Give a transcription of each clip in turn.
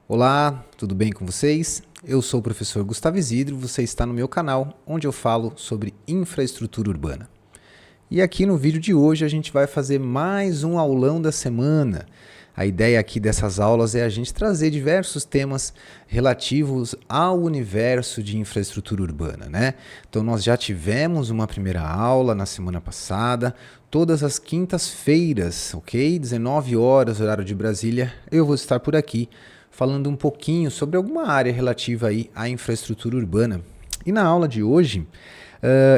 Olá, tudo bem com vocês? Eu sou o professor Gustavo Isidro, você está no meu canal, onde eu falo sobre infraestrutura urbana. E aqui no vídeo de hoje a gente vai fazer mais um aulão da semana. A ideia aqui dessas aulas é a gente trazer diversos temas relativos ao universo de infraestrutura urbana, né? Então nós já tivemos uma primeira aula na semana passada, todas as quintas-feiras, ok? 19 horas, horário de Brasília, eu vou estar por aqui falando um pouquinho sobre alguma área relativa aí à infraestrutura urbana. E na aula de hoje,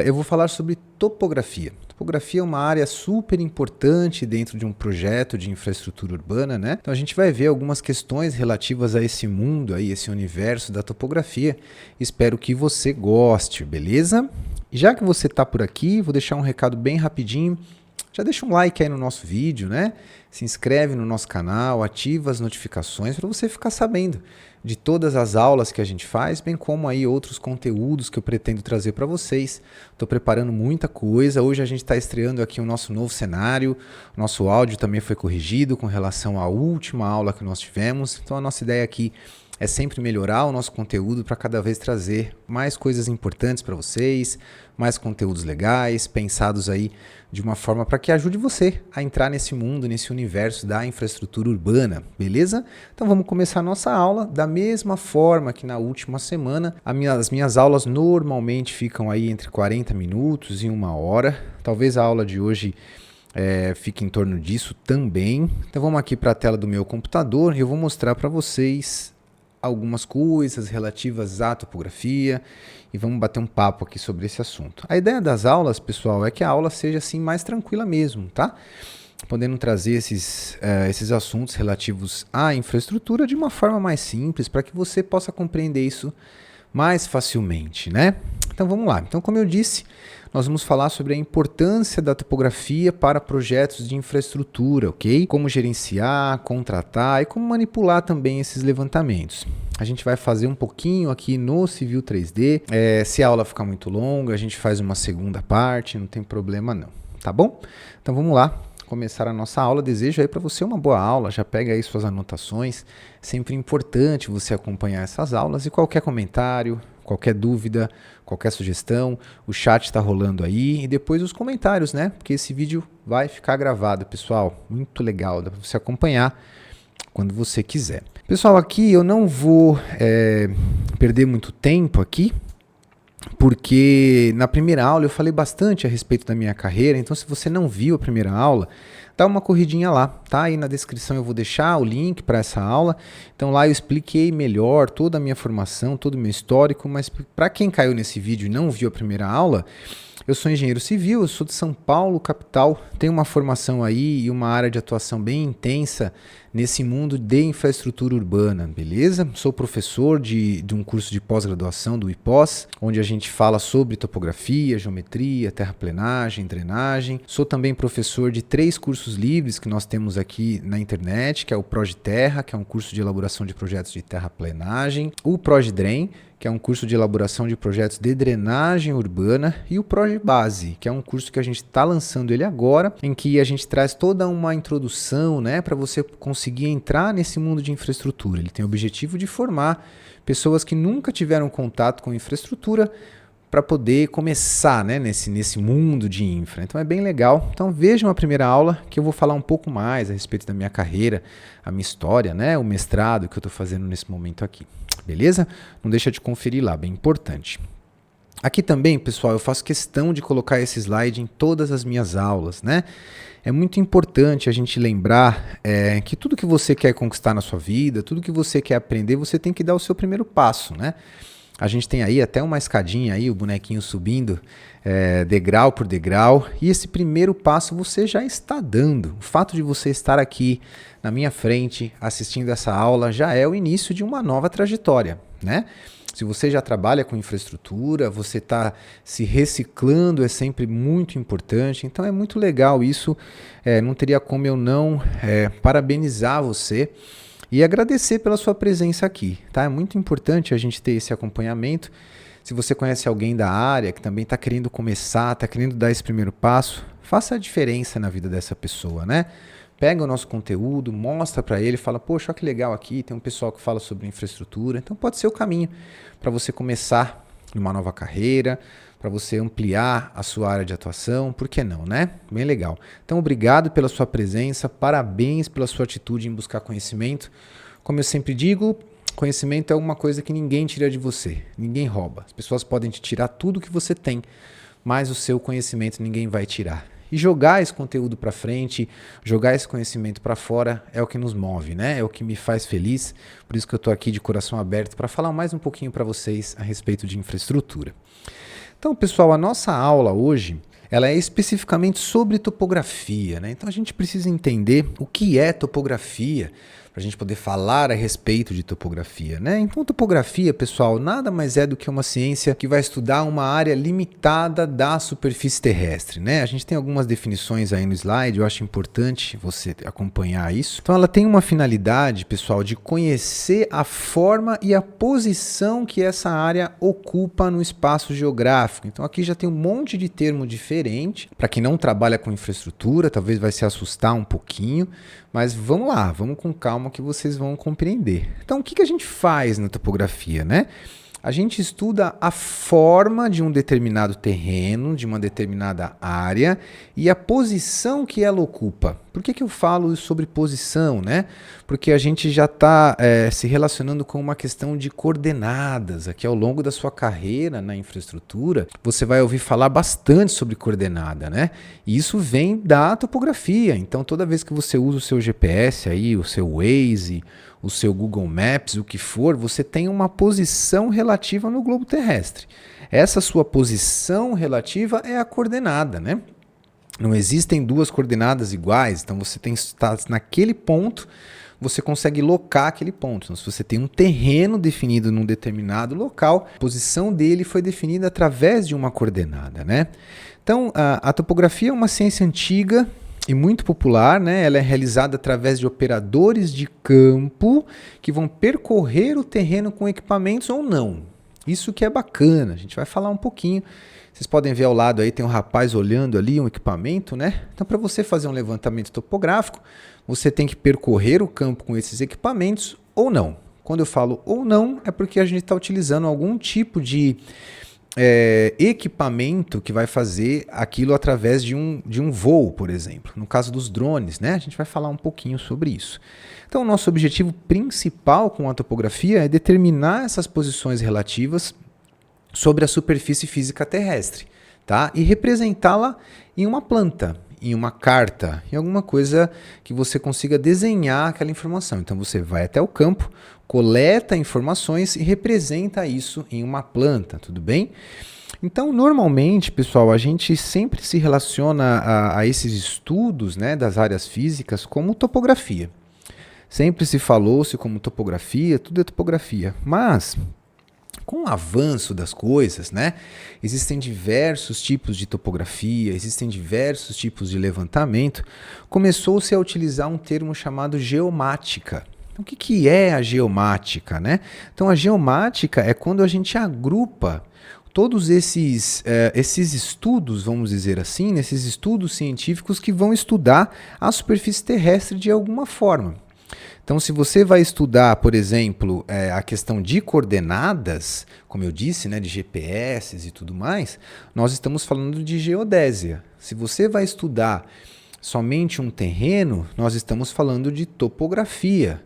eu vou falar sobre topografia. Topografia é uma área super importante dentro de um projeto de infraestrutura urbana, né? Então a gente vai ver algumas questões relativas a esse mundo aí, esse universo da topografia. Espero que você goste, beleza? E já que você está por aqui, vou deixar um recado bem rapidinho. Já deixa um like aí no nosso vídeo, né? Se inscreve no nosso canal, ativa as notificações para você ficar sabendo de todas as aulas que a gente faz, bem como aí outros conteúdos que eu pretendo trazer para vocês. Estou preparando muita coisa. Hoje a gente está estreando aqui o nosso novo cenário. O nosso áudio também foi corrigido com relação à última aula que nós tivemos. Então a nossa ideia aqui é sempre melhorar o nosso conteúdo para cada vez trazer mais coisas importantes para vocês, mais conteúdos legais, pensados aí de uma forma para que ajude você a entrar nesse mundo, nesse universo da infraestrutura urbana, beleza? Então vamos começar a nossa aula da mesma forma que na última semana. As minhas aulas normalmente ficam aí entre 40 minutos e 1 hora. Talvez a aula de hoje fique em torno disso também. Então vamos aqui para a tela do meu computador e eu vou mostrar para vocês algumas coisas relativas à topografia e vamos bater um papo aqui sobre esse assunto. A ideia das aulas, pessoal, é que a aula seja assim mais tranquila mesmo, tá? Podendo trazer esses assuntos relativos à infraestrutura de uma forma mais simples para que você possa compreender isso mais facilmente, né? Então vamos lá. Então, como eu disse, nós vamos falar sobre a importância da topografia para projetos de infraestrutura, ok? Como gerenciar, contratar e como manipular também esses levantamentos. A gente vai fazer um pouquinho aqui no Civil 3D. Se a aula ficar muito longa, a gente faz uma segunda parte, não tem problema não, tá bom? Então vamos lá. Começar a nossa aula. Desejo aí para você uma boa aula, já pega aí suas anotações, sempre importante você acompanhar essas aulas e qualquer comentário, qualquer dúvida, qualquer sugestão, o chat está rolando aí e depois os comentários, né? Porque esse vídeo vai ficar gravado, pessoal, muito legal, dá para você acompanhar quando você quiser. Pessoal, aqui eu não vou perder muito tempo aqui, porque na primeira aula eu falei bastante a respeito da minha carreira, então se você não viu a primeira aula, dá uma corridinha lá, tá? Aí na descrição eu vou deixar o link para essa aula, então lá eu expliquei melhor toda a minha formação, todo o meu histórico, mas para quem caiu nesse vídeo e não viu a primeira aula, eu sou engenheiro civil, eu sou de São Paulo, capital, tenho uma formação aí e uma área de atuação bem intensa nesse mundo de infraestrutura urbana, beleza? Sou professor de um curso de pós-graduação do IPOS, onde a gente fala sobre topografia, geometria, terraplenagem, drenagem. Sou também professor de 3 cursos livres que nós temos aqui na internet, que é o ProgeTerra, que é um curso de elaboração de projetos de terraplenagem, o ProgeDren, que é um curso de elaboração de projetos de drenagem urbana, e o ProgeBase, que é um curso que a gente está lançando ele agora, em que a gente traz toda uma introdução, né, para você conseguir entrar nesse mundo de infraestrutura. Ele tem o objetivo de formar pessoas que nunca tiveram contato com infraestrutura para poder começar, né, nesse mundo de infra. Então é bem legal. Então vejam a primeira aula que eu vou falar um pouco mais a respeito da minha carreira, a minha história, né, o mestrado que eu estou fazendo nesse momento aqui. Beleza? Não deixa de conferir lá, bem importante. Aqui também, pessoal, eu faço questão de colocar esse slide em todas as minhas aulas, né? É muito importante a gente lembrar que tudo que você quer conquistar na sua vida, tudo que você quer aprender, você tem que dar o seu primeiro passo, né? A gente tem aí até uma escadinha aí, o bonequinho subindo degrau por degrau, e esse primeiro passo você já está dando. O fato de você estar aqui na minha frente assistindo essa aula já é o início de uma nova trajetória, né? Se você já trabalha com infraestrutura, você está se reciclando, é sempre muito importante. Então é muito legal isso, não teria como eu não parabenizar você e agradecer pela sua presença aqui, tá? É muito importante a gente ter esse acompanhamento. Se você conhece alguém da área que também está querendo começar, está querendo dar esse primeiro passo, faça a diferença na vida dessa pessoa, né? pega o nosso conteúdo, mostra para ele, fala, poxa, olha que legal aqui, tem um pessoal que fala sobre infraestrutura. Então pode ser o caminho para você começar uma nova carreira, para você ampliar a sua área de atuação, por que não, né? Bem legal. Então, obrigado pela sua presença, parabéns pela sua atitude em buscar conhecimento. Como eu sempre digo, conhecimento é uma coisa que ninguém tira de você, ninguém rouba. As pessoas podem te tirar tudo que você tem, mas o seu conhecimento ninguém vai tirar. E jogar esse conteúdo para frente, jogar esse conhecimento para fora é o que nos move, né? É o que me faz feliz. Por isso que eu estou aqui de coração aberto para falar mais um pouquinho para vocês a respeito de infraestrutura. Então, pessoal, a nossa aula hoje, ela é especificamente sobre topografia, né? Então a gente precisa entender o que é topografia, para a gente poder falar a respeito de topografia, né? Então, topografia, pessoal, nada mais é do que uma ciência que vai estudar uma área limitada da superfície terrestre, né? A gente tem algumas definições aí no slide, eu acho importante você acompanhar isso. Então, ela tem uma finalidade, pessoal, de conhecer a forma e a posição que essa área ocupa no espaço geográfico. Então, aqui já tem um monte de termo diferente. Para quem não trabalha com infraestrutura, talvez vai se assustar um pouquinho, mas vamos lá, vamos com calma que vocês vão compreender. Então, o que a gente faz na topografia, né? A gente estuda a forma de um determinado terreno, de uma determinada área e a posição que ela ocupa. Por que eu falo sobre posição, né? Porque a gente já está se relacionando com uma questão de coordenadas. Aqui ao longo da sua carreira na infraestrutura, você vai ouvir falar bastante sobre coordenada, né? E isso vem da topografia. Então, toda vez que você usa o seu GPS aí, o seu Waze, o seu Google Maps, o que for, você tem uma posição relativa no globo terrestre. Essa sua posição relativa é a coordenada, né? Não existem duas coordenadas iguais, então você tem que estar naquele ponto, você consegue locar aquele ponto. Então, se você tem um terreno definido num determinado local, a posição dele foi definida através de uma coordenada, né? Então, a topografia é uma ciência antiga e muito popular, né? Ela é realizada através de operadores de campo que vão percorrer o terreno com equipamentos ou não. Isso que é bacana, a gente vai falar um pouquinho. Vocês podem ver ao lado aí, tem um rapaz olhando ali um equipamento, né? Então, para você fazer um levantamento topográfico, você tem que percorrer o campo com esses equipamentos ou não. Quando eu falo ou não, é porque a gente está utilizando algum tipo de equipamento que vai fazer aquilo através de um voo, por exemplo. No caso dos drones, né? A gente vai falar um pouquinho sobre isso. Então, o nosso objetivo principal com a topografia é determinar essas posições relativas sobre a superfície física terrestre, tá? E representá-la em uma planta, em uma carta, em alguma coisa que você consiga desenhar aquela informação. Então você vai até o campo, coleta informações e representa isso em uma planta, tudo bem? Então, normalmente, pessoal, a gente sempre se relaciona a esses estudos, né, das áreas físicas como topografia. Sempre se falou-se como topografia, tudo é topografia, mas com o avanço das coisas, né, existem diversos tipos de topografia, existem diversos tipos de levantamento, começou-se a utilizar um termo chamado geomática. Então, o que é a geomática, né? Então, a geomática é quando a gente agrupa todos esses estudos, vamos dizer assim, esses estudos científicos que vão estudar a superfície terrestre de alguma forma. Então, se você vai estudar, por exemplo, a questão de coordenadas, como eu disse, né, de GPS e tudo mais, nós estamos falando de geodésia. Se você vai estudar somente um terreno, nós estamos falando de topografia.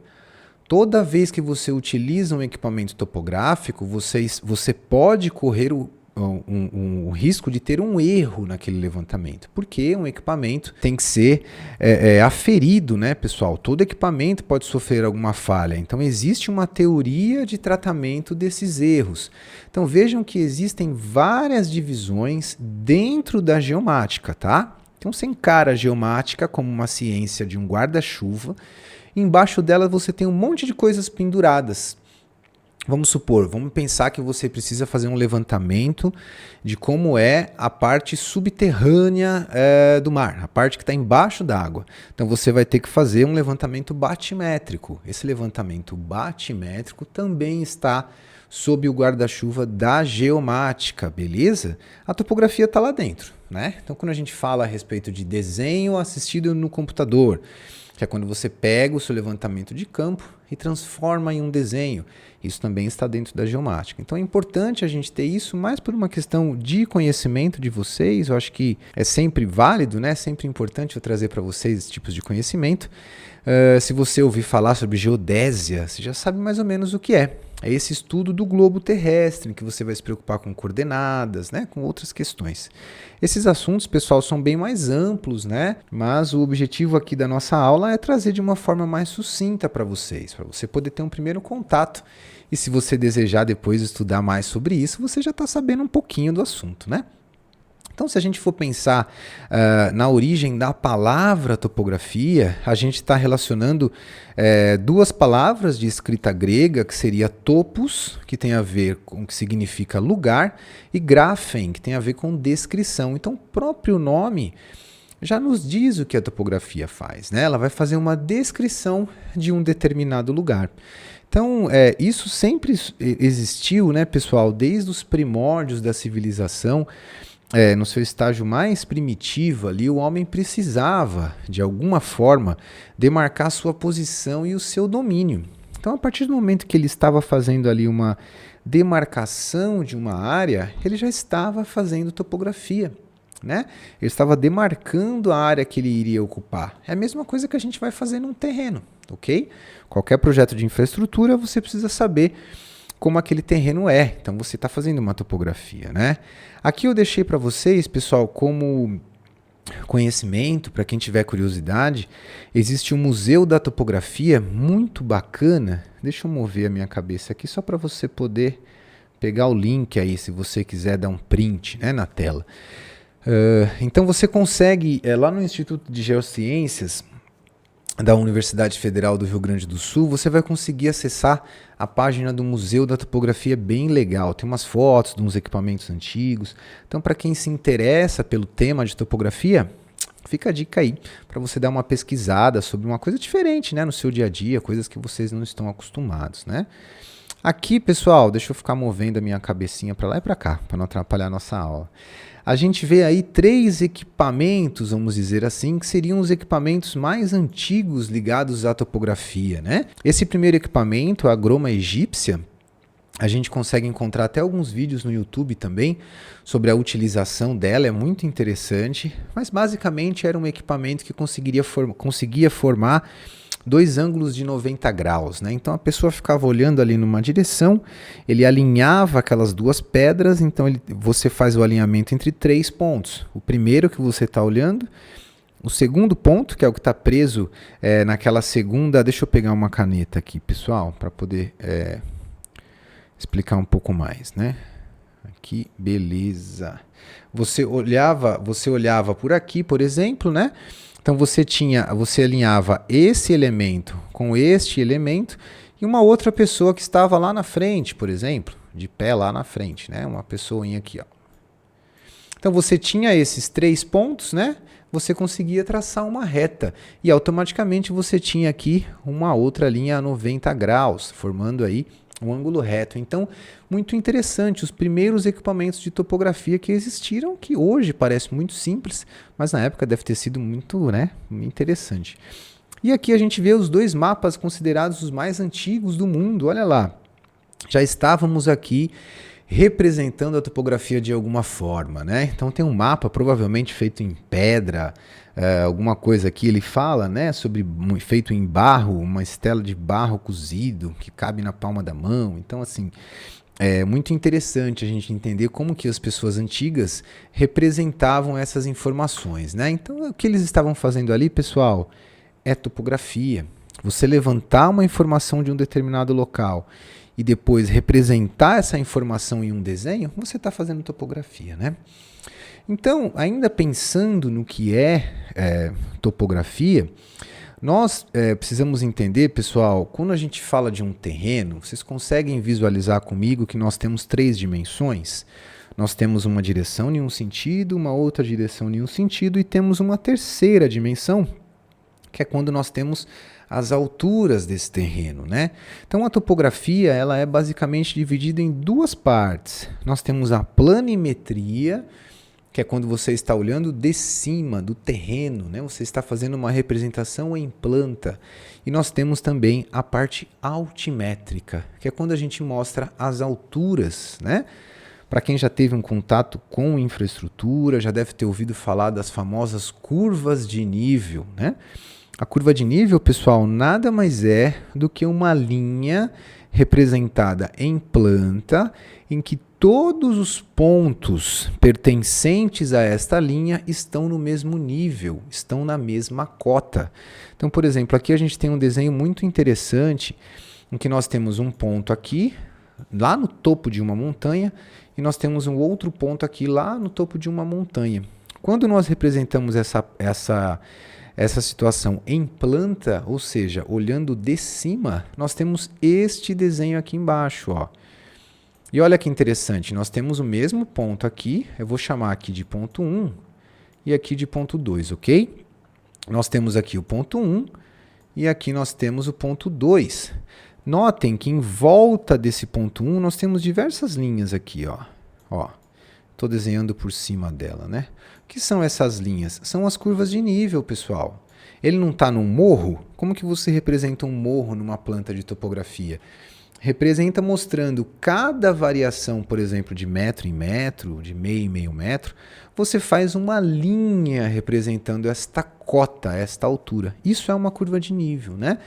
Toda vez que você utiliza um equipamento topográfico, você pode correr o risco de ter um erro naquele levantamento, porque um equipamento tem que ser aferido, né, pessoal? Todo equipamento pode sofrer alguma falha, então existe uma teoria de tratamento desses erros. Então vejam que existem várias divisões dentro da geomática, tá? Então você encara a geomática como uma ciência de um guarda-chuva, e embaixo dela você tem um monte de coisas penduradas. Vamos supor, vamos pensar que você precisa fazer um levantamento de como é a parte subterrânea do mar, a parte que está embaixo d'água. Então você vai ter que fazer um levantamento batimétrico. Esse levantamento batimétrico também está sob o guarda-chuva da geomática, beleza? A topografia está lá dentro. né? Então, quando a gente fala a respeito de desenho assistido no computador, que é quando você pega o seu levantamento de campo e transforma em um desenho. Isso também está dentro da geomática. Então é importante a gente ter isso mais por uma questão de conhecimento de vocês. Eu acho que é sempre válido, né? É sempre importante eu trazer para vocês esses tipos de conhecimento. Se você ouvir falar sobre geodésia, você já sabe mais ou menos o que é. É esse estudo do globo terrestre, em que você vai se preocupar com coordenadas, né, com outras questões. Esses assuntos, pessoal, são bem mais amplos, né? Mas o objetivo aqui da nossa aula é trazer de uma forma mais sucinta para você poder ter um primeiro contato. E se você desejar depois estudar mais sobre isso, você já está sabendo um pouquinho do assunto, né? Então, se a gente for pensar na origem da palavra topografia, a gente está relacionando duas palavras de escrita grega, que seria topos, que tem a ver com o que significa lugar, e graphen, que tem a ver com descrição. Então, o próprio nome já nos diz o que a topografia faz, né? Ela vai fazer uma descrição de um determinado lugar. Então, isso sempre existiu, né, pessoal, desde os primórdios da civilização. No seu estágio mais primitivo ali, o homem precisava, de alguma forma, demarcar sua posição e o seu domínio. Então, a partir do momento que ele estava fazendo ali uma demarcação de uma área, ele já estava fazendo topografia, né? Ele estava demarcando a área que ele iria ocupar. É a mesma coisa que a gente vai fazer num terreno, ok? Qualquer projeto de infraestrutura, você precisa saber como aquele terreno é. Então você está fazendo uma topografia, né? Aqui eu deixei para vocês, pessoal, como conhecimento, para quem tiver curiosidade, existe um museu da topografia muito bacana. Deixa eu mover a minha cabeça aqui só para você poder pegar o link aí, se você quiser dar um print, né, na tela. Então você consegue, lá no Instituto de Geociências da Universidade Federal do Rio Grande do Sul, você vai conseguir acessar a página do Museu da Topografia, bem legal. Tem umas fotos de uns equipamentos antigos. Então, para quem se interessa pelo tema de topografia, fica a dica aí para você dar uma pesquisada sobre uma coisa diferente, né, no seu dia a dia, coisas que vocês não estão acostumados, né? Aqui, pessoal, deixa eu ficar movendo a minha cabecinha para lá e para cá, para não atrapalhar a nossa aula. A gente vê aí 3 equipamentos, vamos dizer assim, que seriam os equipamentos mais antigos ligados à topografia, né? Esse primeiro equipamento, a groma egípcia, a gente consegue encontrar até alguns vídeos no YouTube também sobre a utilização dela, é muito interessante, mas basicamente era um equipamento que conseguia formar 2 ângulos de 90 graus, né? Então a pessoa ficava olhando ali numa direção, ele alinhava aquelas 2 pedras, então você faz o alinhamento entre 3 pontos. O primeiro que você está olhando, o segundo ponto, que é o que está preso naquela segunda... Deixa eu pegar uma caneta aqui, pessoal, para poder explicar um pouco mais, né? Aqui, beleza. Você olhava por aqui, por exemplo, né? Então você alinhava esse elemento com este elemento e uma outra pessoa que estava lá na frente, por exemplo, de pé lá na frente, né? Uma pessoinha aqui, ó. Então você tinha esses 3 pontos, né? Você conseguia traçar uma reta e automaticamente você tinha aqui uma outra linha a 90 graus, formando aí um ângulo reto. Então, muito interessante, os primeiros equipamentos de topografia que existiram, que hoje parece muito simples, mas na época deve ter sido muito, né, interessante. E aqui a gente vê os 2 mapas considerados os mais antigos do mundo, olha lá. Já estávamos aqui representando a topografia de alguma forma, né? Então tem um mapa provavelmente feito em pedra, alguma coisa aqui ele fala, né, sobre feito em barro, uma estela de barro cozido que cabe na palma da mão. Então assim, é muito interessante a gente entender como que as pessoas antigas representavam essas informações, né? Então o que eles estavam fazendo ali, pessoal, é topografia. Você levantar uma informação de um determinado local e depois representar essa informação em um desenho, você está fazendo topografia, né? Então, ainda pensando no que é topografia, nós precisamos entender, pessoal, quando a gente fala de um terreno, vocês conseguem visualizar comigo que nós temos 3 dimensões? Nós temos uma direção em um sentido, uma outra direção em um sentido e temos uma terceira dimensão, que é quando nós temos as alturas desse terreno, né? Então a topografia ela é basicamente dividida em 2 partes. Nós temos a planimetria que é quando você está olhando de cima do terreno, né? Você está fazendo uma representação em planta. E nós temos também a parte altimétrica, que é quando a gente mostra as alturas, né? Para quem já teve um contato com infraestrutura, já deve ter ouvido falar das famosas curvas de nível, né? A curva de nível, pessoal, nada mais é do que uma linha representada em planta, em que todos os pontos pertencentes a esta linha estão no mesmo nível, estão na mesma cota. Então, por exemplo, aqui a gente tem um desenho muito interessante, em que nós temos um ponto aqui, lá no topo de uma montanha, e nós temos um outro ponto aqui, lá no topo de uma montanha. Quando nós representamos essa situação em planta, ou seja, olhando de cima, nós temos este desenho aqui embaixo, ó. E olha que interessante, nós temos o mesmo ponto aqui, eu vou chamar aqui de ponto 1 e aqui de ponto 2, ok? Nós temos aqui o ponto 1 e aqui nós temos o ponto 2. Notem que em volta desse ponto 1 nós temos diversas linhas aqui, ó. Estou desenhando por cima dela, né? O que são essas linhas? São as curvas de nível, pessoal. Ele não está num morro? Como que você representa um morro numa planta de topografia? Representa mostrando cada variação, por exemplo, de metro em metro, de meio em meio metro, você faz uma linha representando esta cota, esta altura. Isso é uma curva de nível, né?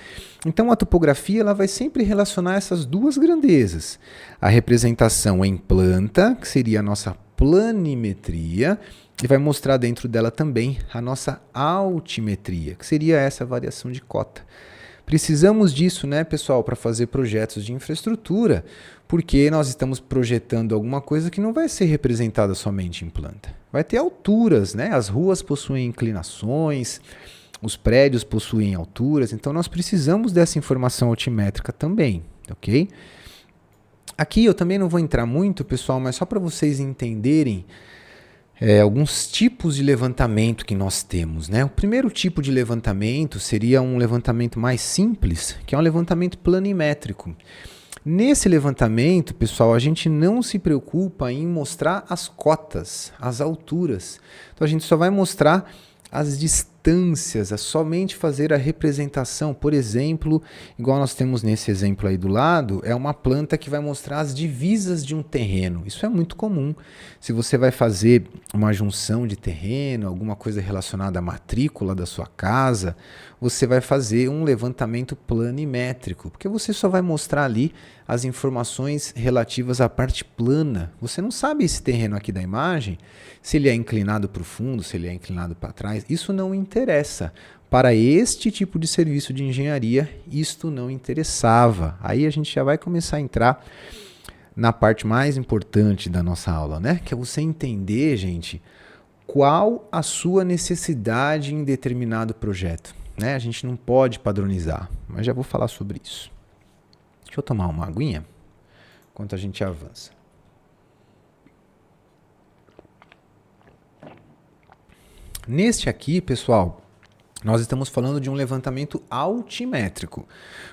Então a topografia ela vai sempre relacionar essas duas grandezas. A representação em planta, que seria a nossa planimetria, e vai mostrar dentro dela também a nossa altimetria, que seria essa variação de cota. Precisamos disso, né, pessoal, para fazer projetos de infraestrutura, porque nós estamos projetando alguma coisa que não vai ser representada somente em planta. Vai ter alturas, né? As ruas possuem inclinações, os prédios possuem alturas, então nós precisamos dessa informação altimétrica também, ok? Aqui eu também não vou entrar muito, pessoal, mas só para vocês entenderem alguns tipos de levantamento que nós temos, né? O primeiro tipo de levantamento seria um levantamento mais simples, que é um levantamento planimétrico. Nesse levantamento, pessoal, a gente não se preocupa em mostrar as cotas, as alturas. Então a gente só vai mostrar as distâncias, somente fazer a representação. Por exemplo, igual nós temos nesse exemplo aí do lado, é uma planta que vai mostrar as divisas de um terreno. Isso é muito comum. Se você vai fazer uma junção de terreno, alguma coisa relacionada à matrícula da sua casa, você vai fazer um levantamento planimétrico, porque você só vai mostrar ali as informações relativas à parte plana. Você não sabe esse terreno aqui da imagem, se ele é inclinado para o fundo, se ele é inclinado para trás, isso não interessa. Para este tipo de serviço de engenharia, isto não interessava. Aí a gente já vai começar a entrar na parte mais importante da nossa aula, né? Que é você entender, gente, qual a sua necessidade em determinado projeto, né? A gente não pode padronizar, mas já vou falar sobre isso. Deixa eu tomar uma aguinha enquanto a gente avança. Neste aqui, pessoal, nós estamos falando de um levantamento altimétrico,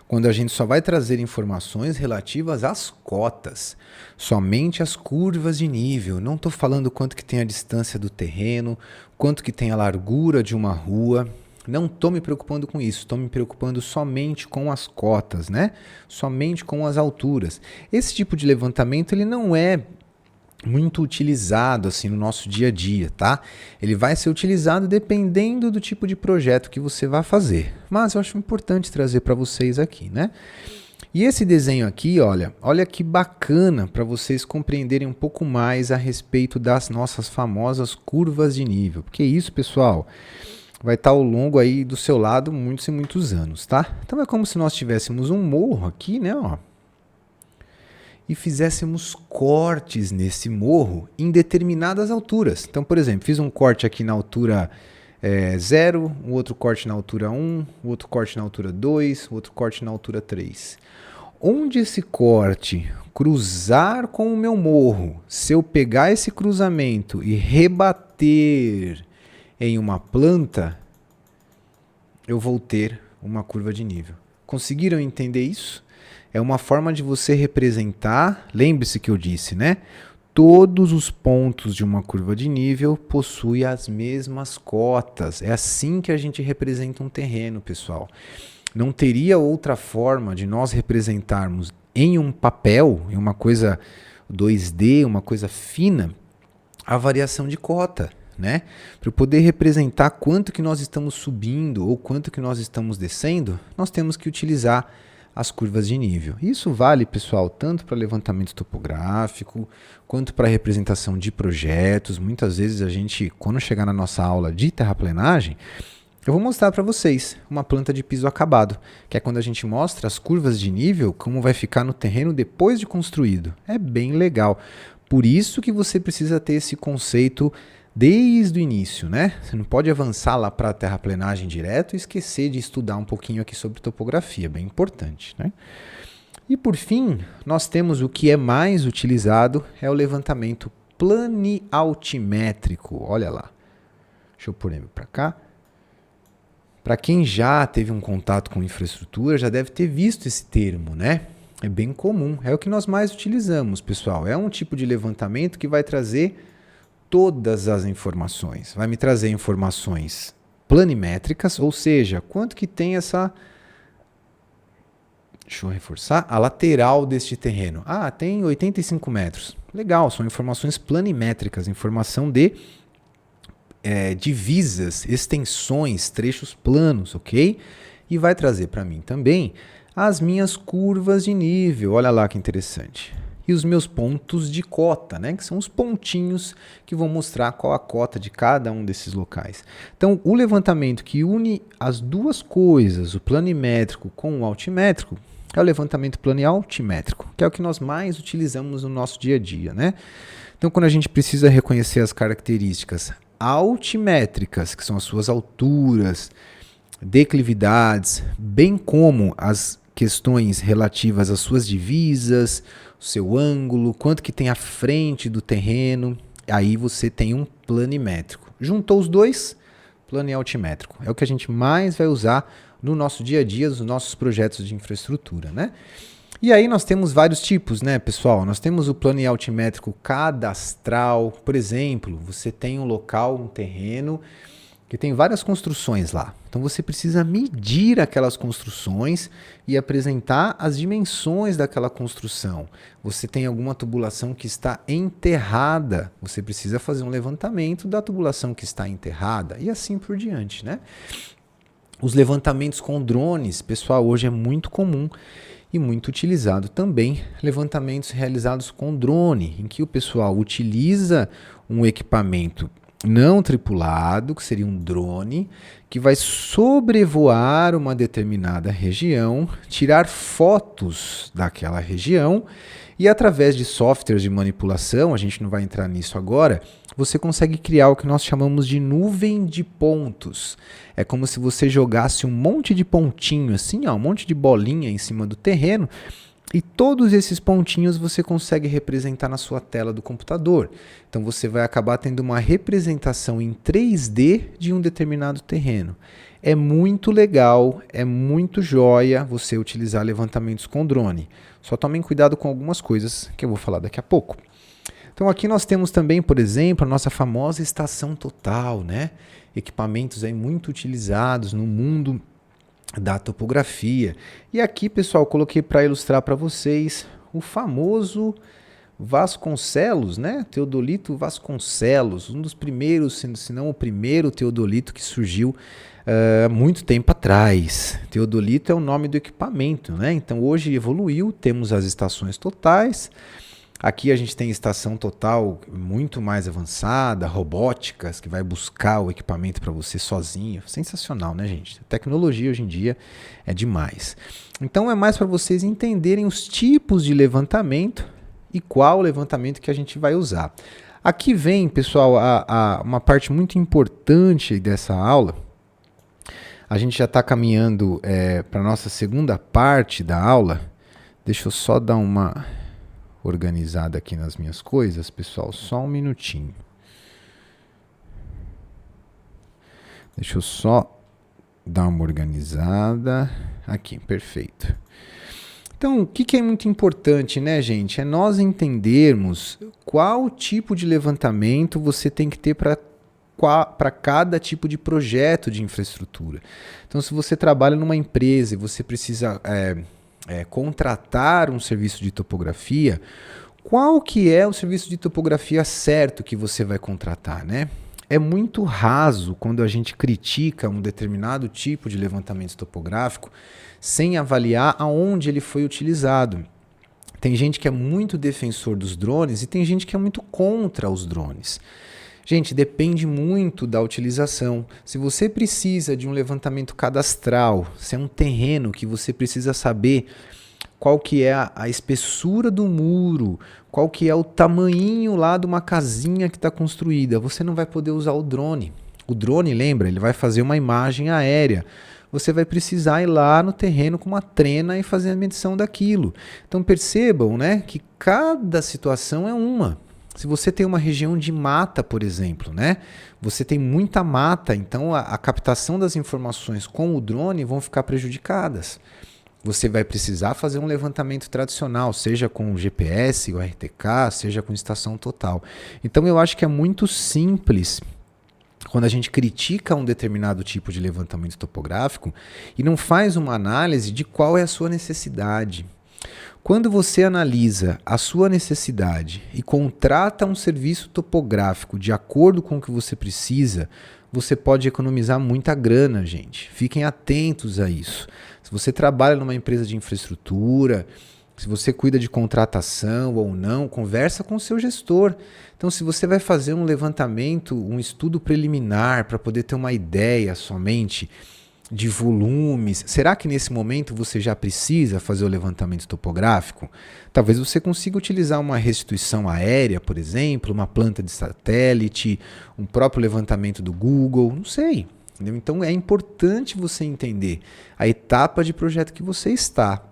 quando a gente só vai trazer informações relativas às cotas, somente as curvas de nível. Não estou falando quanto que tem a distância do terreno, quanto que tem a largura de uma rua. Não estou me preocupando com isso, estou me preocupando somente com as cotas, né? Somente com as alturas. Esse tipo de levantamento ele não é muito utilizado assim no nosso dia a dia, tá? Ele vai ser utilizado dependendo do tipo de projeto que você vai fazer. Mas eu acho importante trazer para vocês aqui, né? E esse desenho aqui, olha que bacana para vocês compreenderem um pouco mais a respeito das nossas famosas curvas de nível. Porque isso, pessoal, vai estar ao longo aí do seu lado muitos e muitos anos, tá? Então é como se nós tivéssemos um morro aqui, né, ó, e fizéssemos cortes nesse morro em determinadas alturas. Então, por exemplo, fiz um corte aqui na altura 0, um outro corte na altura 1, outro corte na altura 2, outro corte na altura 3. Onde esse corte cruzar com o meu morro, se eu pegar esse cruzamento e rebater em uma planta, eu vou ter uma curva de nível. Conseguiram entender isso? É uma forma de você representar, lembre-se que eu disse, né? todos os pontos de uma curva de nível possuem as mesmas cotas. É assim que a gente representa um terreno, pessoal. Não teria outra forma de nós representarmos em um papel, em uma coisa 2D, uma coisa fina, a variação de cota, né? Para eu poder representar quanto que nós estamos subindo ou quanto que nós estamos descendo, nós temos que utilizar as curvas de nível. Isso vale, pessoal, tanto para levantamento topográfico, quanto para representação de projetos. Muitas vezes a gente, quando chegar na nossa aula de terraplenagem, eu vou mostrar para vocês uma planta de piso acabado, que é quando a gente mostra as curvas de nível, como vai ficar no terreno depois de construído. É bem legal. Por isso que você precisa ter esse conceito desde o início, né? Você não pode avançar lá para a terraplenagem direto e esquecer de estudar um pouquinho aqui sobre topografia, bem importante, né? E por fim, nós temos o que é mais utilizado, é o levantamento planialtimétrico. Olha lá. Deixa eu pôr ele para cá. Para quem já teve um contato com infraestrutura, já deve ter visto esse termo, né? É bem comum, é o que nós mais utilizamos, pessoal. É um tipo de levantamento que vai trazer todas as informações. Vai me trazer informações planimétricas, ou seja, quanto que tem essa... Deixa eu reforçar. A lateral deste terreno. Ah, tem 85 metros. Legal, são informações planimétricas, informação de divisas, extensões, trechos planos, ok? E vai trazer para mim também as minhas curvas de nível. Olha lá que interessante. E os meus pontos de cota, né? Que são os pontinhos que vão mostrar qual a cota de cada um desses locais. Então, o levantamento que une as duas coisas, o planimétrico com o altimétrico, é o levantamento planialtimétrico, que é o que nós mais utilizamos no nosso dia a dia, né? Então, quando a gente precisa reconhecer as características altimétricas, que são as suas alturas, declividades, bem como as questões relativas às suas divisas, o seu ângulo, quanto que tem à frente do terreno, aí você tem um planimétrico. Juntou os dois, planialtimétrico. É o que a gente mais vai usar no nosso dia a dia, nos nossos projetos de infraestrutura, né? E aí nós temos vários tipos, né, pessoal? Nós temos o planialtimétrico cadastral. Por exemplo, você tem um local, um terreno, que tem várias construções lá. Então você precisa medir aquelas construções e apresentar as dimensões daquela construção. Você tem alguma tubulação que está enterrada, você precisa fazer um levantamento da tubulação que está enterrada e assim por diante, né? Os levantamentos com drones, pessoal, hoje é muito comum e muito utilizado também levantamentos realizados com drone, em que o pessoal utiliza um equipamento não tripulado, que seria um drone, que vai sobrevoar uma determinada região, tirar fotos daquela região e através de softwares de manipulação, a gente não vai entrar nisso agora, você consegue criar o que nós chamamos de nuvem de pontos. É como se você jogasse um monte de pontinho assim, ó, um monte de bolinha em cima do terreno, e todos esses pontinhos você consegue representar na sua tela do computador. Então você vai acabar tendo uma representação em 3D de um determinado terreno. É muito legal, é muito joia você utilizar levantamentos com drone. Só tomem cuidado com algumas coisas que eu vou falar daqui a pouco. Então aqui nós temos também, por exemplo, a nossa famosa estação total, né? Equipamentos aí muito utilizados no mundo da topografia. E aqui, pessoal, coloquei para ilustrar para vocês o famoso Vasconcelos, né? Teodolito Vasconcelos, um dos primeiros, se não o primeiro teodolito que surgiu há muito tempo atrás. Teodolito é o nome do equipamento, né? Então hoje evoluiu, temos as estações totais. Aqui a gente tem estação total muito mais avançada, robóticas, que vai buscar o equipamento para você sozinho. Sensacional, né, gente? A tecnologia hoje em dia é demais. Então é mais para vocês entenderem os tipos de levantamento e qual levantamento que a gente vai usar. Aqui vem, pessoal, uma parte muito importante dessa aula. A gente já está caminhando para a nossa segunda parte da aula. Deixa eu só dar uma organizada aqui nas minhas coisas, pessoal, só um minutinho. Deixa eu só dar uma organizada aqui, perfeito. Então, o que é muito importante, né, gente? É nós entendermos qual tipo de levantamento você tem que ter para cada tipo de projeto de infraestrutura. Então, se você trabalha numa empresa e você precisa contratar um serviço de topografia, qual que é o serviço de topografia certo que você vai contratar, né? É muito raso quando a gente critica um determinado tipo de levantamento topográfico sem avaliar aonde ele foi utilizado. Tem gente que é muito defensor dos drones e tem gente que é muito contra os drones. Gente, depende muito da utilização. Se você precisa de um levantamento cadastral, se é um terreno que você precisa saber qual que é a espessura do muro, qual que é o tamanhinho lá de uma casinha que está construída, você não vai poder usar o drone. O drone, lembra, ele vai fazer uma imagem aérea. Você vai precisar ir lá no terreno com uma trena e fazer a medição daquilo. Então percebam, né, que cada situação é uma. Se você tem uma região de mata, por exemplo, né, você tem muita mata, então a captação das informações com o drone vão ficar prejudicadas. Você vai precisar fazer um levantamento tradicional, seja com GPS, o RTK, seja com estação total. Então eu acho que é muito simples quando a gente critica um determinado tipo de levantamento topográfico e não faz uma análise de qual é a sua necessidade. Quando você analisa a sua necessidade e contrata um serviço topográfico de acordo com o que você precisa, você pode economizar muita grana, gente. Fiquem atentos a isso. Se você trabalha numa empresa de infraestrutura, se você cuida de contratação ou não, conversa com o seu gestor. Então, se você vai fazer um levantamento, um estudo preliminar para poder ter uma ideia somente de volumes, será que nesse momento você já precisa fazer o levantamento topográfico? Talvez você consiga utilizar uma restituição aérea, por exemplo, uma planta de satélite, um próprio levantamento do Google, não sei. Entendeu? Então é importante você entender a etapa de projeto que você está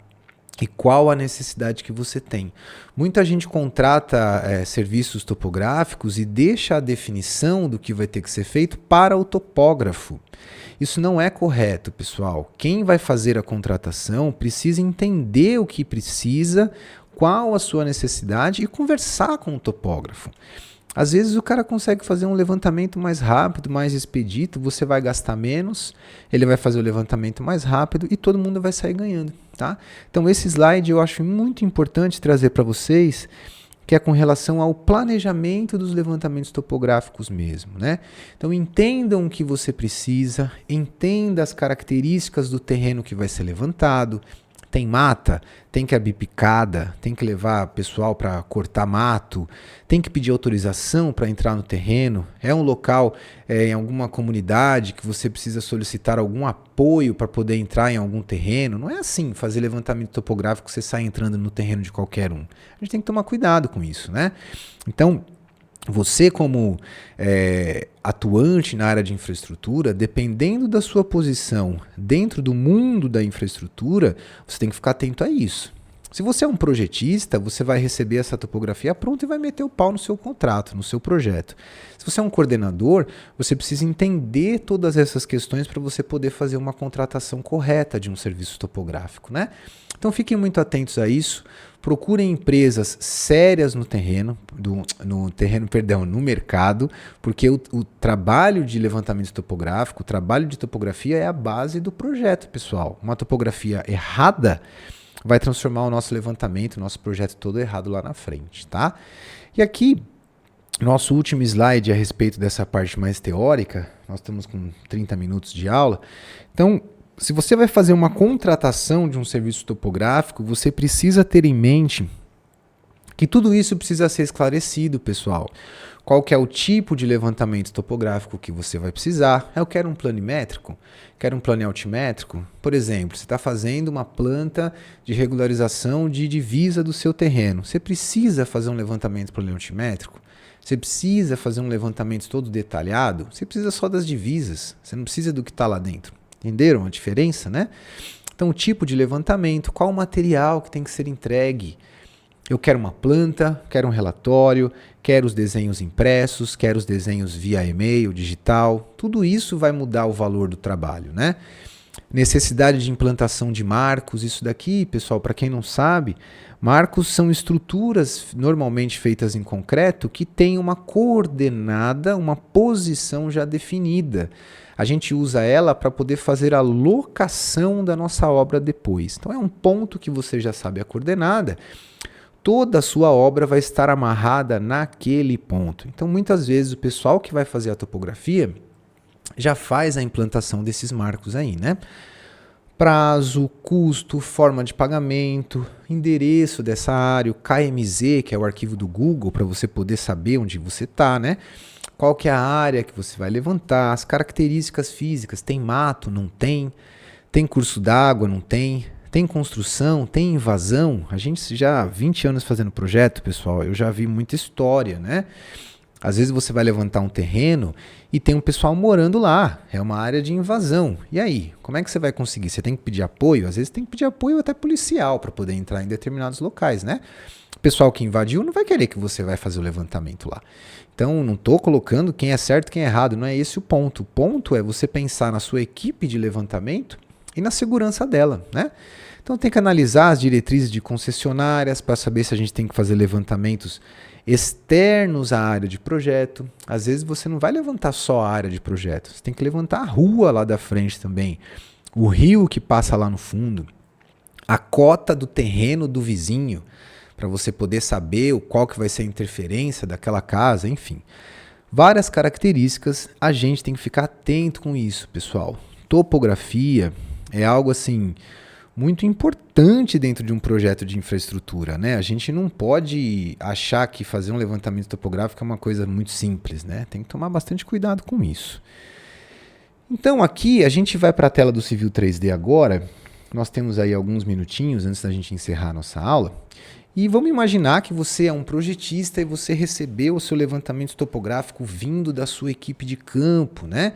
e qual a necessidade que você tem. Muita gente contrata serviços topográficos e deixa a definição do que vai ter que ser feito para o topógrafo. Isso não é correto, pessoal. Quem vai fazer a contratação precisa entender o que precisa, qual a sua necessidade e conversar com o topógrafo. Às vezes o cara consegue fazer um levantamento mais rápido, mais expedito, você vai gastar menos, ele vai fazer o levantamento mais rápido e todo mundo vai sair ganhando, tá? Então esse slide eu acho muito importante trazer para vocês, que é com relação ao planejamento dos levantamentos topográficos mesmo, né? Então entendam o que você precisa, entenda as características do terreno que vai ser levantado. Tem mata, tem que abrir picada, tem que levar pessoal para cortar mato, tem que pedir autorização para entrar no terreno. É um local em alguma comunidade que você precisa solicitar algum apoio para poder entrar em algum terreno. Não é assim fazer levantamento topográfico, você sai entrando no terreno de qualquer um. A gente tem que tomar cuidado com isso, né? Então, você como atuante na área de infraestrutura, dependendo da sua posição dentro do mundo da infraestrutura, você tem que ficar atento a isso. Se você é um projetista, você vai receber essa topografia pronta e vai meter o pau no seu contrato, no seu projeto. Se você é um coordenador, você precisa entender todas essas questões para você poder fazer uma contratação correta de um serviço topográfico, né? Então fiquem muito atentos a isso. Procurem empresas sérias no mercado, porque o trabalho de levantamento topográfico, o trabalho de topografia é a base do projeto, pessoal. Uma topografia errada vai transformar o nosso levantamento, o nosso projeto todo errado lá na frente, tá? E aqui, nosso último slide a respeito dessa parte mais teórica, nós estamos com 30 minutos de aula, então, se você vai fazer uma contratação de um serviço topográfico, você precisa ter em mente que tudo isso precisa ser esclarecido, pessoal. Qual que é o tipo de levantamento topográfico que você vai precisar? Eu quero um planimétrico? Quero um plano altimétrico? Por exemplo, você está fazendo uma planta de regularização de divisa do seu terreno. Você precisa fazer um levantamento plano altimétrico? Você precisa fazer um levantamento todo detalhado? Você precisa só das divisas, você não precisa do que está lá dentro. Entenderam a diferença, né? Então, o tipo de levantamento, qual o material que tem que ser entregue? Eu quero uma planta, quero um relatório, quero os desenhos impressos, quero os desenhos via e-mail, digital. Tudo isso vai mudar o valor do trabalho, né? Necessidade de implantação de marcos. Isso daqui, pessoal, para quem não sabe, marcos são estruturas normalmente feitas em concreto que têm uma coordenada, uma posição já definida. A gente usa ela para poder fazer a locação da nossa obra depois. Então é um ponto que você já sabe a coordenada. Toda a sua obra vai estar amarrada naquele ponto. Então muitas vezes o pessoal que vai fazer a topografia já faz a implantação desses marcos aí, né? Prazo, custo, forma de pagamento, endereço dessa área, o KMZ, que é o arquivo do Google, para você poder saber onde você está, né? Qual que é a área que você vai levantar, as características físicas, tem mato, não tem, tem curso d'água, não tem, tem construção, tem invasão. A gente já há 20 anos fazendo projeto, pessoal, eu já vi muita história, né? Às vezes você vai levantar um terreno e tem um pessoal morando lá, é uma área de invasão. E aí, como é que você vai conseguir? Você tem que pedir apoio? Às vezes tem que pedir apoio até policial para poder entrar em determinados locais, né? O pessoal que invadiu não vai querer que você vai fazer o levantamento lá. Então, não estou colocando quem é certo e quem é errado, não é esse o ponto. O ponto é você pensar na sua equipe de levantamento e na segurança dela, né? Então, tem que analisar as diretrizes de concessionárias para saber se a gente tem que fazer levantamentos externos à área de projeto. Às vezes você não vai levantar só a área de projeto, você tem que levantar a rua lá da frente também, o rio que passa lá no fundo, a cota do terreno do vizinho, para você poder saber qual que vai ser a interferência daquela casa, enfim. Várias características, a gente tem que ficar atento com isso, pessoal. Topografia é algo assim muito importante dentro de um projeto de infraestrutura, né? A gente não pode achar que fazer um levantamento topográfico é uma coisa muito simples, né? Tem que tomar bastante cuidado com isso. Então aqui a gente vai para a tela do Civil 3D agora. Nós temos aí alguns minutinhos antes da gente encerrar a nossa aula. E vamos imaginar que você é um projetista e você recebeu o seu levantamento topográfico vindo da sua equipe de campo, né?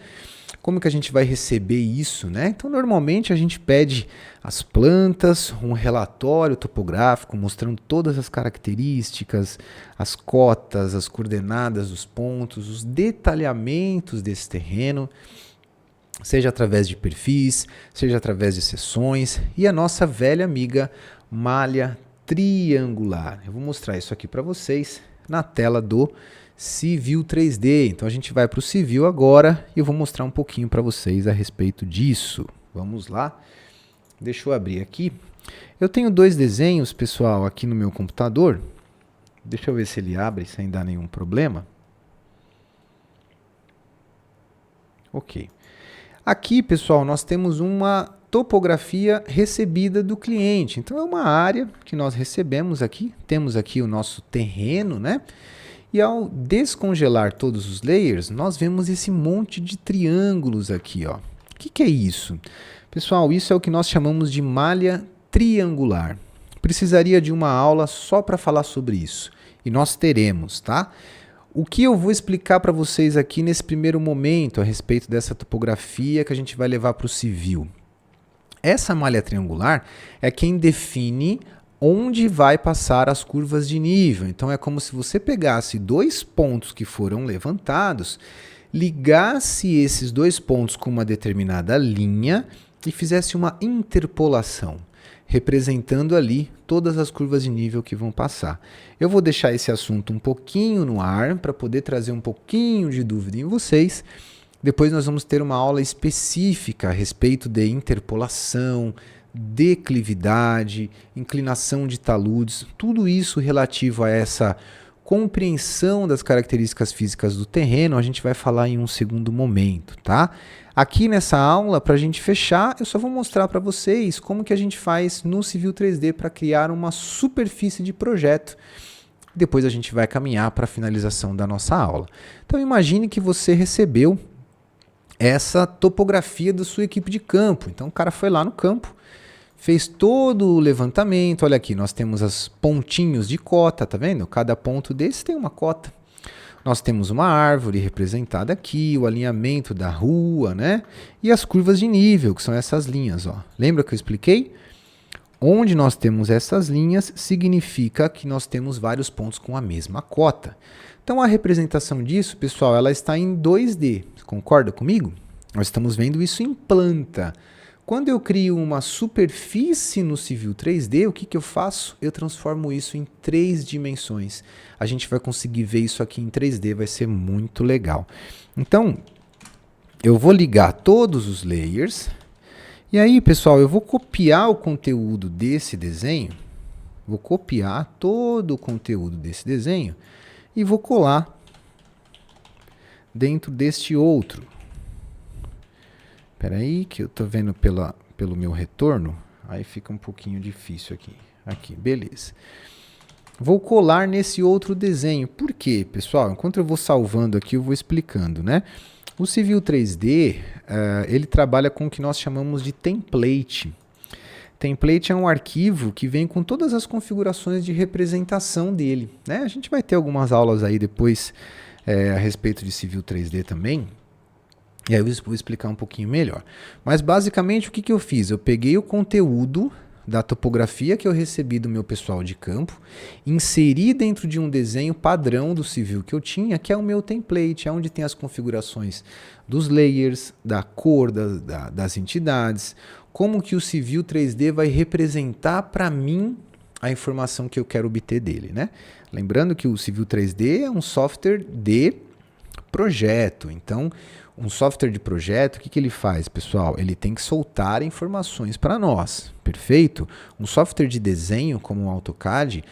Como que a gente vai receber isso, né? Então, normalmente a gente pede as plantas, um relatório topográfico mostrando todas as características, as cotas, as coordenadas dos pontos, os detalhamentos desse terreno, seja através de perfis, seja através de seções, e a nossa velha amiga malha triangular. Eu vou mostrar isso aqui para vocês na tela do Civil 3D. Então a gente vai para o Civil agora e eu vou mostrar um pouquinho para vocês a respeito disso. Vamos lá. Deixa eu abrir aqui. Eu tenho dois desenhos, pessoal, aqui no meu computador. Deixa eu ver se ele abre sem dar nenhum problema. Ok. Aqui, pessoal, nós temos uma topografia recebida do cliente. Então é uma área que nós recebemos aqui. Temos aqui o nosso terreno, né? E ao descongelar todos os layers, nós vemos esse monte de triângulos aqui, ó. O que é isso? Pessoal, isso é o que nós chamamos de malha triangular. Precisaria de uma aula só para falar sobre isso. E nós teremos, tá? O que eu vou explicar para vocês aqui nesse primeiro momento a respeito dessa topografia que a gente vai levar para o civil. Essa malha triangular é quem define onde vai passar as curvas de nível. Então é como se você pegasse dois pontos que foram levantados, ligasse esses dois pontos com uma determinada linha e fizesse uma interpolação, representando ali todas as curvas de nível que vão passar. Eu vou deixar esse assunto um pouquinho no ar para poder trazer um pouquinho de dúvida em vocês. Depois nós vamos ter uma aula específica a respeito de interpolação, declividade, inclinação de taludes, tudo isso relativo a essa compreensão das características físicas do terreno, a gente vai falar em um segundo momento, tá? Aqui nessa aula, para a gente fechar, eu só vou mostrar para vocês como que a gente faz no Civil 3D para criar uma superfície de projeto. Depois a gente vai caminhar para a finalização da nossa aula. Então imagine que você recebeu essa topografia da sua equipe de campo. Então o cara foi lá no campo, fez todo o levantamento. Olha aqui, nós temos os pontinhos de cota, tá vendo? Cada ponto desse tem uma cota. Nós temos uma árvore representada aqui, o alinhamento da rua, né? E as curvas de nível, que são essas linhas, ó. Lembra que eu expliquei? Onde nós temos essas linhas, significa que nós temos vários pontos com a mesma cota. Então a representação disso, pessoal, ela está em 2D. Concorda comigo? Nós estamos vendo isso em planta. Quando eu crio uma superfície no Civil 3D, o que eu faço? Eu transformo isso em 3 dimensões. A gente vai conseguir ver isso aqui em 3D, vai ser muito legal. Então, eu vou ligar todos os layers. E aí, pessoal, eu vou copiar o conteúdo desse desenho. Vou copiar todo o conteúdo desse desenho e vou colar dentro deste outro. Espera aí, que eu estou vendo pelo meu retorno. Aí fica um pouquinho difícil aqui. Aqui, beleza. Vou colar nesse outro desenho. Por quê, pessoal? Enquanto eu vou salvando aqui, eu vou explicando, né? O Civil 3D, ele trabalha com o que nós chamamos de template. Template é um arquivo que vem com todas as configurações de representação dele, né? A gente vai ter algumas aulas aí depois a respeito de Civil 3D também. E aí eu vou explicar um pouquinho melhor. Mas basicamente o que eu fiz? Eu peguei o conteúdo da topografia que eu recebi do meu pessoal de campo, inseri dentro de um desenho padrão do Civil que eu tinha, que é o meu template, é onde tem as configurações dos layers, da cor das entidades, como que o Civil 3D vai representar para mim a informação que eu quero obter dele, né? Lembrando que o Civil 3D é um software de projeto, então um software de projeto, o que ele faz, pessoal? Ele tem que soltar informações para nós, perfeito? Um software de desenho, como o AutoCAD,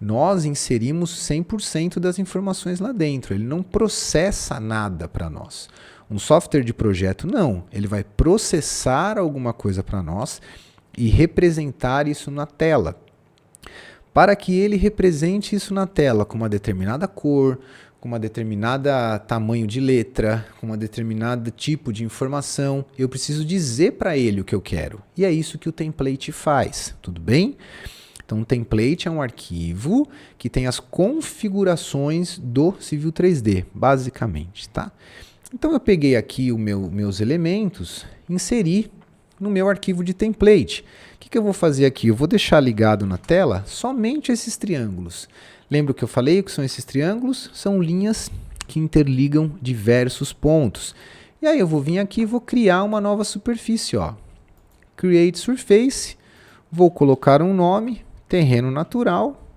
nós inserimos 100% das informações lá dentro, ele não processa nada para nós. Um software de projeto, não, ele vai processar alguma coisa para nós e representar isso na tela. Para que ele represente isso na tela com uma determinada cor, com uma determinada tamanho de letra, com uma determinado tipo de informação, eu preciso dizer para ele o que eu quero. E é isso que o template faz, tudo bem? Então, o template é um arquivo que tem as configurações do Civil 3D, basicamente, tá? Então, eu peguei aqui os meus elementos, inseri no meu arquivo de template. O que eu vou fazer aqui? Eu vou deixar ligado na tela somente esses triângulos. Lembra o que eu falei? O que são esses triângulos? São linhas que interligam diversos pontos. E aí eu vou vir aqui e vou criar uma nova superfície. Ó. Create Surface. Vou colocar um nome, terreno natural.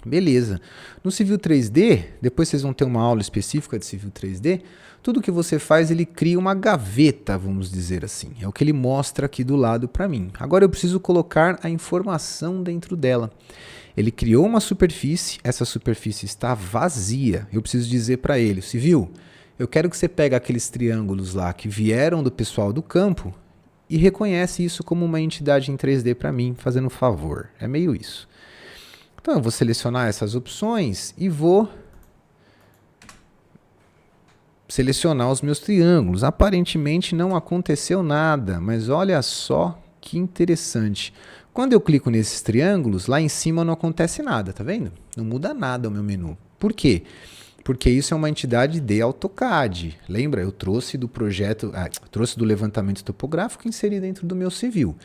Beleza. No Civil 3D, depois vocês vão ter uma aula específica de Civil 3D, tudo que você faz, ele cria uma gaveta, vamos dizer assim. É o que ele mostra aqui do lado para mim. Agora eu preciso colocar a informação dentro dela. Ele criou uma superfície, essa superfície está vazia. Eu preciso dizer para ele, Civil, eu quero que você pegue aqueles triângulos lá que vieram do pessoal do campo e reconhece isso como uma entidade em 3D para mim, fazendo um favor. É meio isso. Então eu vou selecionar essas opções e vou selecionar os meus triângulos. Aparentemente não aconteceu nada, mas olha só que interessante. Quando eu clico nesses triângulos, lá em cima não acontece nada, tá vendo? Não muda nada o meu menu. Por quê? Porque isso é uma entidade de AutoCAD. Lembra? Eu trouxe do projeto, trouxe do levantamento topográfico e inseri dentro do meu Civil.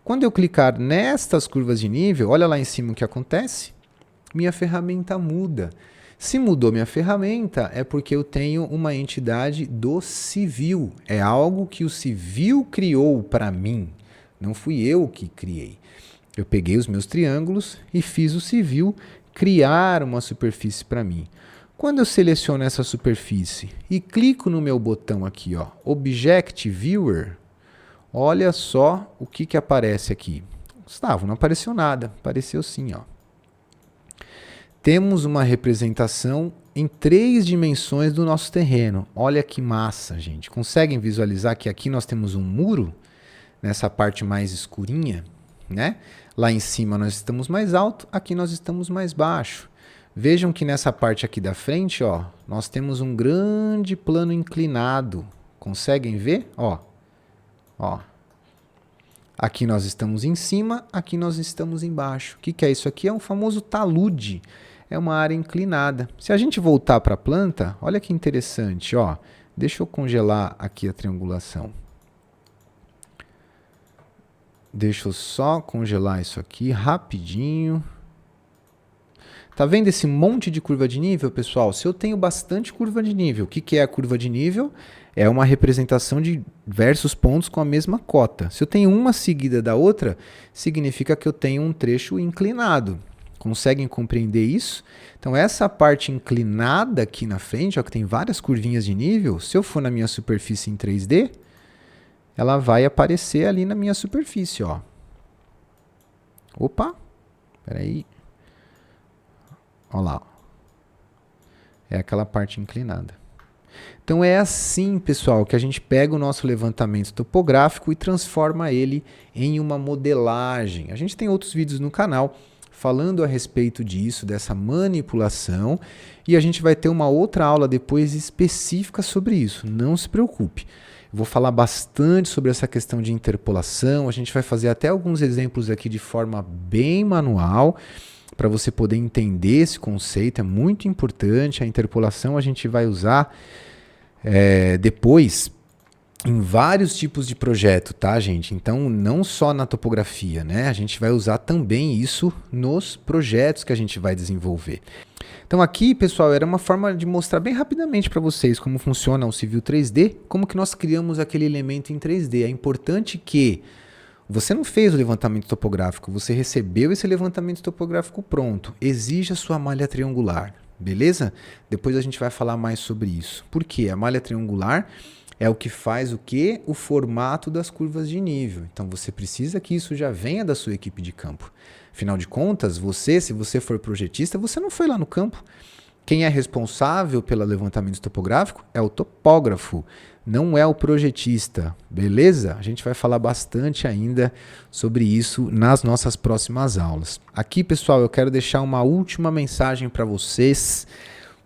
Quando eu clicar nestas curvas de nível, olha lá em cima o que acontece. Minha ferramenta muda. Se mudou minha ferramenta, é porque eu tenho uma entidade do Civil. É algo que o Civil criou para mim. Não fui eu que criei. Eu peguei os meus triângulos e fiz o Civil criar uma superfície para mim. Quando eu seleciono essa superfície e clico no meu botão aqui, ó, Object Viewer, olha só o que aparece aqui. Gustavo, não apareceu nada. Apareceu sim, ó. Temos uma representação em 3 dimensões do nosso terreno. Olha que massa, gente. Conseguem visualizar que aqui nós temos um muro? Nessa parte mais escurinha, né? Lá em cima nós estamos mais alto, aqui nós estamos mais baixo. Vejam que nessa parte aqui da frente, ó, nós temos um grande plano inclinado. Conseguem ver? Ó. Aqui nós estamos em cima, aqui nós estamos embaixo. O que é isso aqui? É um famoso talude. É uma área inclinada. Se a gente voltar para a planta, olha que interessante, ó. Deixa eu congelar aqui a triangulação. Deixa eu só congelar isso aqui rapidinho. Tá vendo esse monte de curva de nível, pessoal? Se eu tenho bastante curva de nível, o que é a curva de nível? É uma representação de diversos pontos com a mesma cota. Se eu tenho uma seguida da outra, significa que eu tenho um trecho inclinado. Conseguem compreender isso? Então essa parte inclinada aqui na frente, ó, que tem várias curvinhas de nível, se eu for na minha superfície em 3D, ela vai aparecer ali na minha superfície, ó. Opa, peraí. Olha lá, ó. É aquela parte inclinada. Então é assim, pessoal, que a gente pega o nosso levantamento topográfico e transforma ele em uma modelagem. A gente tem outros vídeos no canal falando a respeito disso, dessa manipulação, e a gente vai ter uma outra aula depois específica sobre isso, não se preocupe. Eu vou falar bastante sobre essa questão de interpolação, a gente vai fazer até alguns exemplos aqui de forma bem manual, para você poder entender esse conceito, é muito importante. A interpolação a gente vai usar depois em vários tipos de projeto, tá, gente? Então, não só na topografia, né? A gente vai usar também isso nos projetos que a gente vai desenvolver. Então aqui, pessoal, era uma forma de mostrar bem rapidamente para vocês como funciona o Civil 3D, como que nós criamos aquele elemento em 3D. É importante que você não fez o levantamento topográfico, você recebeu esse levantamento topográfico pronto. Exija a sua malha triangular, beleza? Depois a gente vai falar mais sobre isso. Por quê? A malha triangular é o que faz o quê? O formato das curvas de nível. Então você precisa que isso já venha da sua equipe de campo. Afinal de contas, se você for projetista, você não foi lá no campo. Quem é responsável pelo levantamento topográfico é o topógrafo, não é o projetista, beleza? A gente vai falar bastante ainda sobre isso nas nossas próximas aulas. Aqui, pessoal, eu quero deixar uma última mensagem para vocês,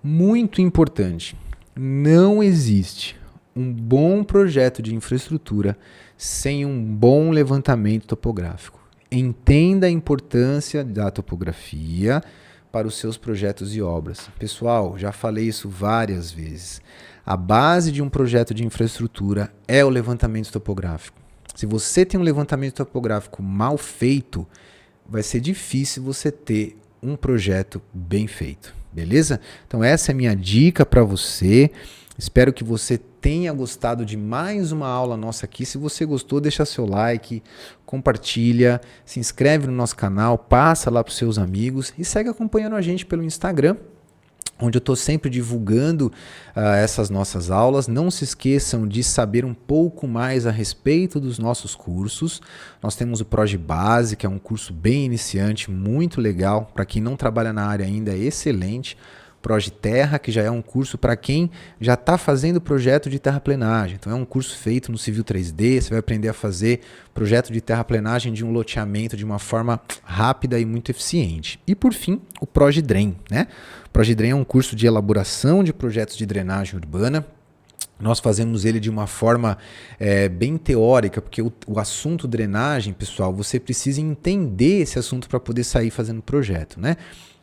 muito importante. Não existe um bom projeto de infraestrutura sem um bom levantamento topográfico. Entenda a importância da topografia para os seus projetos e obras. Pessoal, já falei isso várias vezes. A base de um projeto de infraestrutura é o levantamento topográfico. Se você tem um levantamento topográfico mal feito, vai ser difícil você ter um projeto bem feito, beleza? Então essa é a minha dica para você. Espero que você tenha gostado de mais uma aula nossa aqui. Se você gostou, deixa seu like, compartilha, se inscreve no nosso canal, passa lá para os seus amigos e segue acompanhando a gente pelo Instagram, onde eu estou sempre divulgando essas nossas aulas. Não se esqueçam de saber um pouco mais a respeito dos nossos cursos. Nós temos o ProjeBase, que é um curso bem iniciante, muito legal. Para quem não trabalha na área ainda, é excelente. ProjeTerra, que já é um curso para quem já está fazendo projeto de terraplenagem. Então é um curso feito no Civil 3D, você vai aprender a fazer projeto de terraplenagem de um loteamento de uma forma rápida e muito eficiente. E por fim, o ProjeDrain, né? O ProjeDrain é um curso de elaboração de projetos de drenagem urbana. Nós fazemos ele de uma forma bem teórica, porque o assunto drenagem, pessoal, você precisa entender esse assunto para poder sair fazendo projeto, né?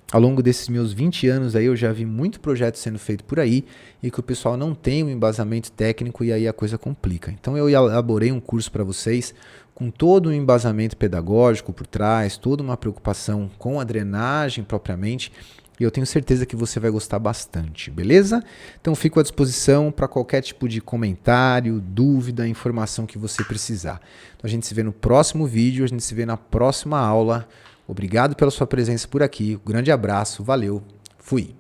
Ao longo desses meus 20 anos aí, eu já vi muito projeto sendo feito por aí e que o pessoal não tem um embasamento técnico e aí a coisa complica. Então eu elaborei um curso para vocês com todo um embasamento pedagógico por trás, toda uma preocupação com a drenagem propriamente, e eu tenho certeza que você vai gostar bastante, beleza? Então fico à disposição para qualquer tipo de comentário, dúvida, informação que você precisar. Então a gente se vê no próximo vídeo, a gente se vê na próxima aula. Obrigado pela sua presença por aqui. Um grande abraço, valeu, fui!